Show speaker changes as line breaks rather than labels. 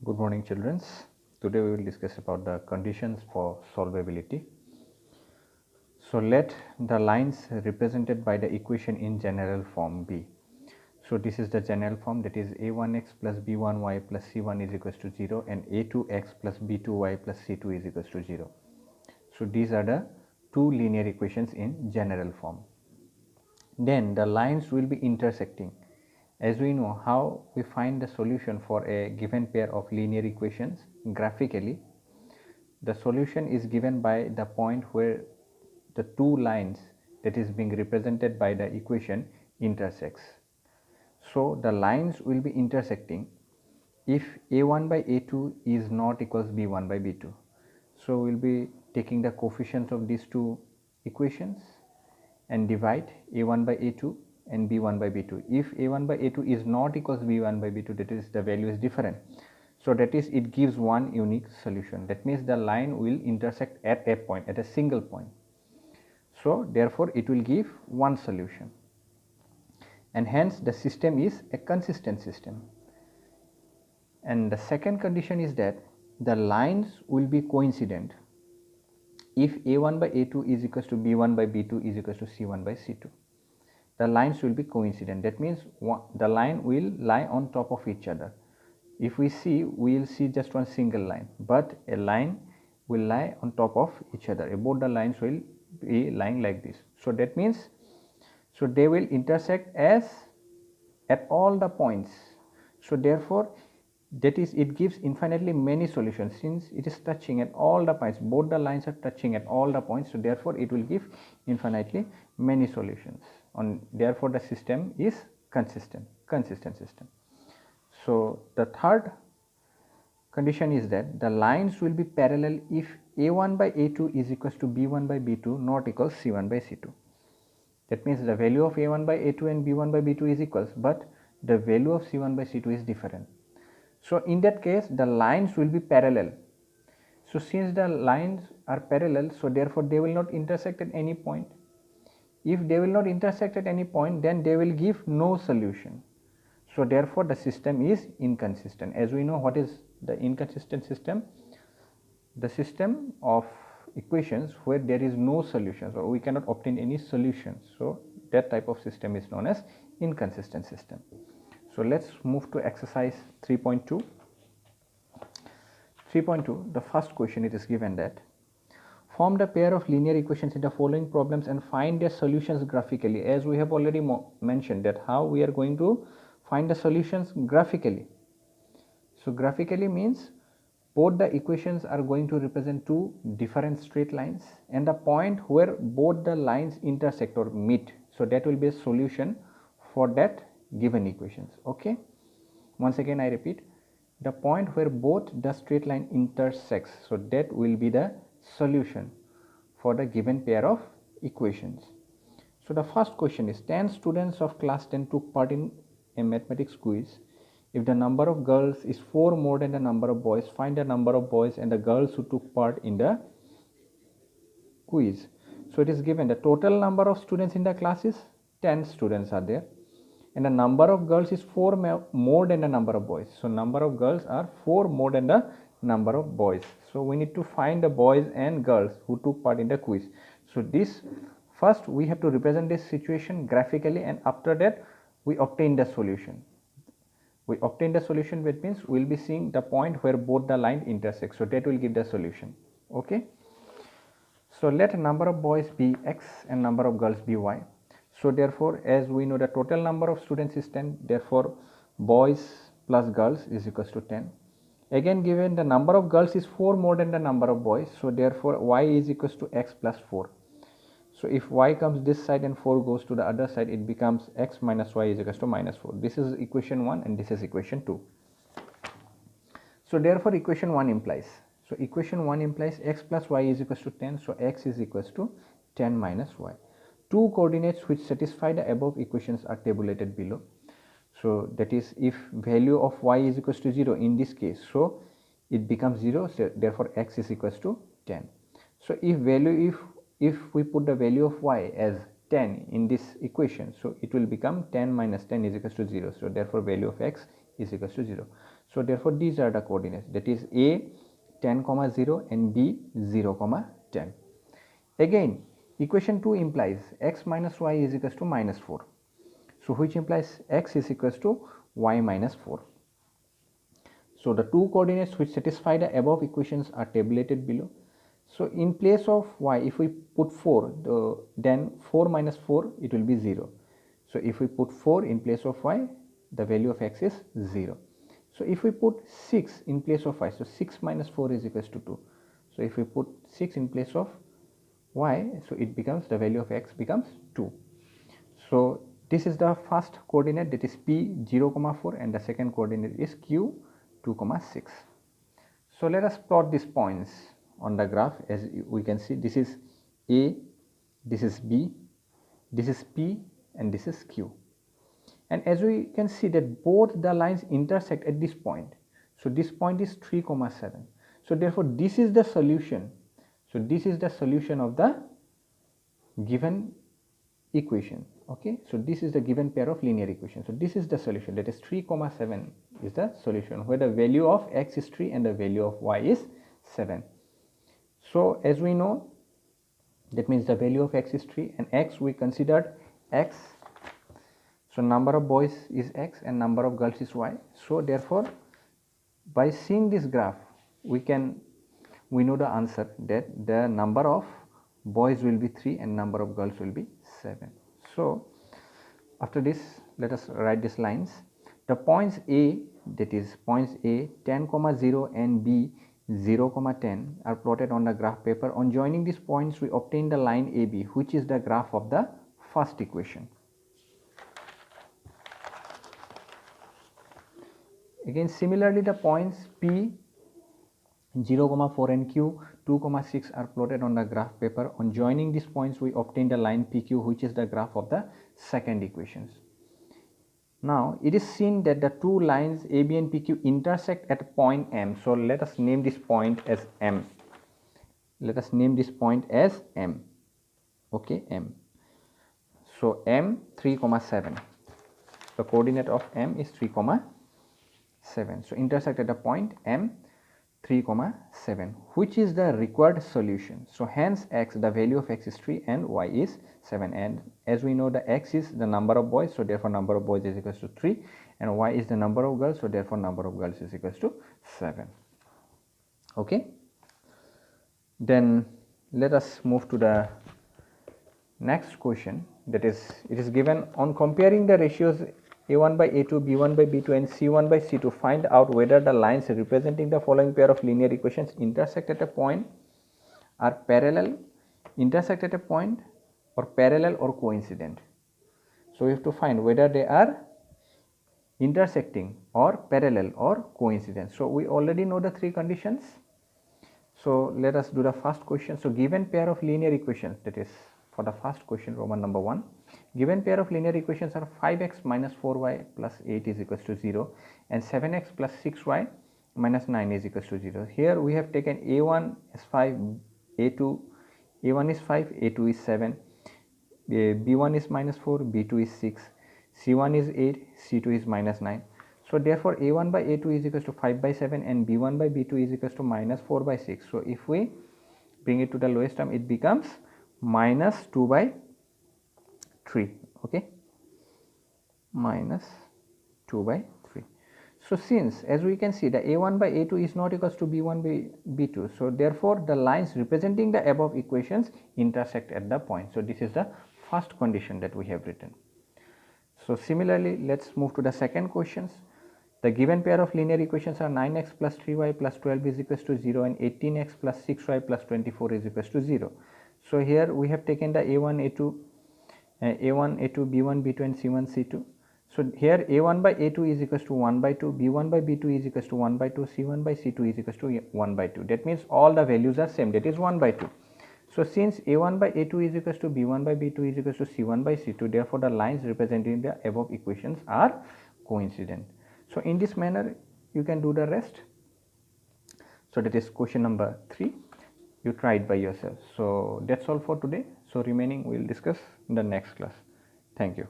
Good morning, children. Today we will discuss about the conditions for solvability. So let the lines represented by the equation in general form be. So this is the general form, that is a1x plus b1y plus c1 is equals to 0 and a2x plus b2y plus c2 is equals to 0. So these are the two linear equations in general form. Then the lines will be intersecting. As we know how we find the solution for a given pair of linear equations graphically, the solution is given by the point where the two lines that is being represented by the equation intersects. So the lines will be intersecting if a1 by a2 is not equals b1 by b2. So we will be taking the coefficients of these two equations and divide a1 by a2 and b1 by b2. If a1 by a2 is not equals b1 by b2, that is the value is different. So that is, it gives one unique solution. That means the line will intersect at a point, at a single point. So therefore it will give one solution, and hence the system is a consistent system. And the second condition is that the lines will be coincident if a1 by a2 is equals to b1 by b2 is equals to c1 by c2. The lines will be coincident. That means the line will lie on top of each other. If we see, we will see just one single line, but a line will lie on top of each other. Both the lines will be lying like this. So that means, so they will intersect as at all the points. So therefore that is, it gives infinitely many solutions since it is touching at all the points. Both the lines are touching at all the points. So therefore it will give infinitely many solutions. Therefore the system is consistent system. So the third condition is that the lines will be parallel if a1 by a2 is equals to b1 by b2 not equals c1 by c2. That means the value of a1 by a2 and b1 by b2 is equals, but the value of c1 by c2 is different. So in that case the lines will be parallel. So since the lines are parallel, so therefore they will not intersect at any point. If they will not intersect at any point, then they will give no solution. So therefore the system is inconsistent. As we know, what is the inconsistent system? The system of equations where there is no solutions or we cannot obtain any solutions. So that type of system is known as inconsistent system. So let's move to exercise 3.2. 3.2, the first question, it is given that form the pair of linear equations in the following problems and find their solutions graphically. As we have already mentioned that how we are going to find the solutions graphically. So graphically means both the equations are going to represent two different straight lines and the point where both the lines intersect or meet. So that will be a solution for that given equations. Okay, once again I repeat, the point where both the straight line intersects, so that will be the solution for the given pair of equations. So the first question is 10 students of class 10 took part in a mathematics quiz. If the number of girls is 4 more than the number of boys, find the number of boys and the girls who took part in the quiz. So it is given the total number of students in the class is 10 students are there, and the number of girls is 4 more than the number of boys. So number of girls are 4 more than the number of boys. So we need to find the boys and girls who took part in the quiz. So this, first we have to represent this situation graphically, and after that we obtain the solution. We obtain the solution, which means we will be seeing the point where both the lines intersect. So that will give the solution. Okay. So let number of boys be x and number of girls be y. So therefore, as we know the total number of students is 10, therefore boys plus girls is equals to 10. Again given the number of girls is 4 more than the number of boys, so therefore y is equals to x plus 4. So if y comes this side and 4 goes to the other side, it becomes x minus y is equals to minus 4. This is equation 1 and this is equation 2. So therefore equation 1 implies, so equation 1 implies x plus y is equals to 10, so x is equals to 10 minus y. Two coordinates which satisfy the above equations are tabulated below. So that is, if value of y is equals to 0 in this case, so it becomes 0, so therefore x is equals to 10. So if we put the value of y as 10 in this equation, so it will become 10 minus 10 is equals to 0. So therefore value of x is equals to 0. So therefore these are the coordinates, that is A 10, 0 and B 0, 10. Again, equation 2 implies x minus y is equals to minus 4. So which implies x is equals to y minus 4. So the two coordinates which satisfy the above equations are tabulated below. So in place of y, if we put 4, then 4 minus 4, it will be 0. So if we put 4 in place of y, the value of x is 0. So if we put 6 in place of y, so 6 minus 4 is equals to 2. So if we put 6 in place of y, so it becomes, the value of x becomes 2. So this is the first coordinate, that is p 0, 4, and the second coordinate is q 2, 6. So let us plot these points on the graph. As we can see, this is A, this is B, this is P, and this is Q. And as we can see that both the lines intersect at this point. So this point is 3, 7. So therefore this is the solution. So this is the solution of the given equation. Okay, so this is the given pair of linear equations. So this is the solution, that is 3, 7 is the solution, where the value of x is 3 and the value of y is 7. So as we know, that means the value of x is 3 and x we considered x. So number of boys is x and number of girls is y. So therefore by seeing this graph we know the answer, that the number of boys will be 3 and number of girls will be 7. So after this, let us write these lines. The points A, that is points A 10, 0 and B 0, 10 are plotted on the graph paper. On joining these points, we obtain the line AB, which is the graph of the first equation. Again, similarly, the points P 0, 4 and Q 2, 6 are plotted on the graph paper. On joining these points, we obtain the line PQ, which is the graph of the second equations. Now it is seen that the two lines AB and PQ intersect at point M. So let us name this point as M. Let us name this point as M. Okay, M. So M 3, 7. The coordinate of M is 3, 7. So intersect at the point M 3, 7, which is the required solution. So hence x, the value of x is 3 and y is 7, and as we know the x is the number of boys, so therefore number of boys is equals to 3, and y is the number of girls, so therefore number of girls is equals to 7. Okay, then let us move to the next question, that is, it is given on comparing the ratios A1 by A2, B1 by B2 and C1 by C2, find out whether the lines representing the following pair of linear equations intersect at a point, are parallel, intersect at a point, or parallel or coincident. So we have to find whether they are intersecting or parallel or coincident. So we already know the three conditions. So let us do the first question. So given pair of linear equations, that is for the first question, Roman number 1, given pair of linear equations are 5x minus 4y plus 8 is equals to 0 and 7x plus 6y minus 9 is equals to 0. Here we have taken A1 as 5, A2, A1 is 5, A2 is 7, B1 is minus 4, B2 is 6, C1 is 8, C2 is minus 9. So therefore A1 by A2 is equals to 5 by 7 and B1 by B2 is equals to minus 4 by 6. So if we bring it to the lowest term, it becomes minus 2 by 3. Okay, minus 2 by 3. So since, as we can see, the A1 by A2 is not equals to B1 by B2, so therefore the lines representing the above equations intersect at the point. So this is the first condition that we have written. So similarly, let's move to the second questions. The given pair of linear equations are 9x plus 3y plus 12 is equals to 0 and 18x plus 6y plus 24 is equals to 0. So here we have taken the A1, A2, B1, B2 and C1, C2. So here A1 by A2 is equals to 1 by 2, B1 by B2 is equals to 1 by 2, C1 by C2 is equals to 1 by 2. That means all the values are same, that is 1 by 2. So since A1 by A2 is equals to B1 by B2 is equals to C1 by C2, therefore the lines representing the above equations are coincident. So in this manner you can do the rest. So that is question number 3. You try it by yourself. So that's all for today. So remaining we will discuss in the next class. Thank you.